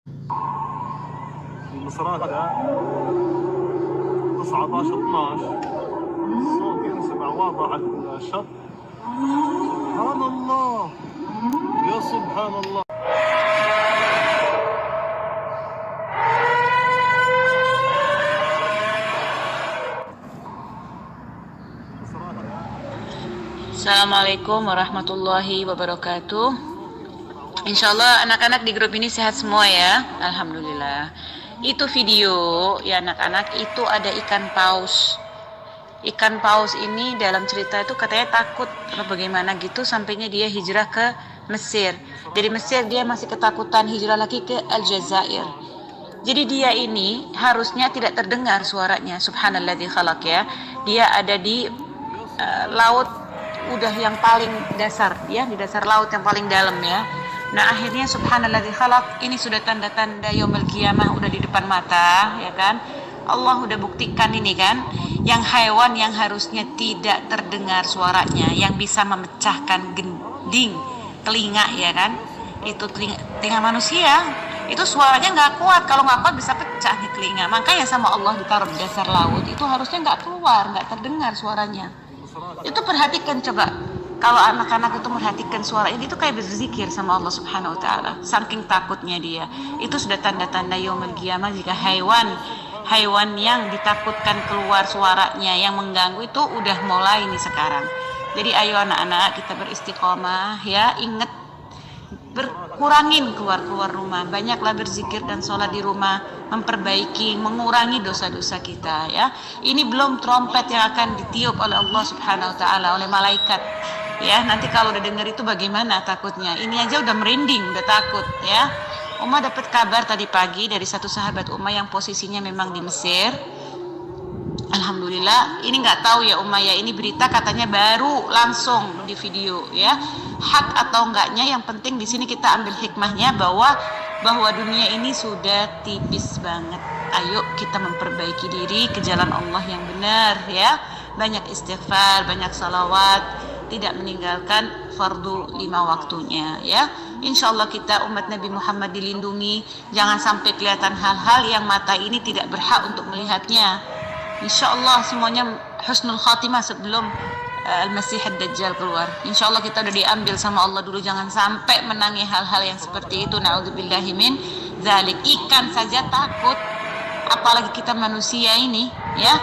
المصرات 19 12 الصوت ينسمع واضح على الشط. سبحان الله، يا سبحان الله. Assalamualaikum warahmatullahi wabarakatuh. Insya Allah anak-anak di grup ini sehat semua ya. Alhamdulillah. Itu video ya anak-anak, itu ada ikan paus. Ikan paus ini dalam cerita itu katanya takut atau bagaimana gitu, sampainya dia hijrah ke Mesir. Dari Mesir dia masih ketakutan, hijrah lagi ke Aljazair. Jadi dia ini harusnya tidak terdengar suaranya. Subhanalladzi khalaq ya. Dia ada di laut udah yang paling dasar ya, di dasar laut yang paling dalam ya. Nah akhirnya subhanalladzi khalaq, ini sudah tanda-tanda yaumul qiyamah udah di depan mata ya kan. Allah udah buktikan ini kan, yang hewan yang harusnya tidak terdengar suaranya, yang bisa memecahkan gending telinga ya kan, itu telinga manusia itu suaranya nggak kuat, kalau nggak kuat bisa pecah nih telinga. Makanya sama Allah ditaruh di dasar laut, itu harusnya nggak keluar, nggak terdengar suaranya. Itu perhatikan coba, kalau anak-anak itu merhatikan suara ini, itu kayak berzikir sama Allah Subhanahu Wa Taala, saking takutnya dia. Itu sudah tanda-tanda yaumul qiyamah jika hewan yang ditakutkan keluar suaranya, yang mengganggu itu udah mulai nih sekarang. Jadi ayo anak-anak kita beristiqomah ya, ingat berkurangin keluar rumah, banyaklah berzikir dan sholat di rumah, memperbaiki, mengurangi dosa-dosa kita ya. Ini belum trompet yang akan ditiup oleh Allah Subhanahu Wa Taala, oleh malaikat ya. Nanti kalau udah dengar itu bagaimana takutnya. Ini aja udah merinding, udah takut ya. Uma dapat kabar tadi pagi dari satu sahabat Uma yang posisinya memang di Mesir. Alhamdulillah, ini nggak tahu ya Uma ya, ini berita katanya baru langsung di video ya. Hak atau enggaknya, yang penting di sini kita ambil hikmahnya bahwa dunia ini sudah tipis banget. Ayo kita memperbaiki diri ke jalan Allah yang benar ya. Banyak istighfar, banyak salawat, tidak meninggalkan fardu 5 waktunya ya. Insya Allah kita umat Nabi Muhammad dilindungi, jangan sampai kelihatan hal-hal yang mata ini tidak berhak untuk melihatnya. Insya Allah semuanya husnul khatimah sebelum Al-Masih Ad-Dajjal keluar. Insya Allah kita udah diambil sama Allah dulu, jangan sampai menangi hal-hal yang seperti itu. Na'udzubillahi min dzalik. Ikan saja takut, apalagi kita manusia ini ya.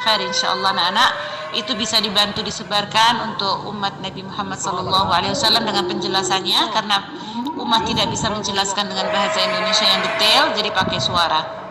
Khair insya Allah anak-anak. Itu bisa dibantu disebarkan untuk umat Nabi Muhammad SAW dengan penjelasannya, karena umat tidak bisa menjelaskan dengan bahasa Indonesia yang detail, jadi pakai suara.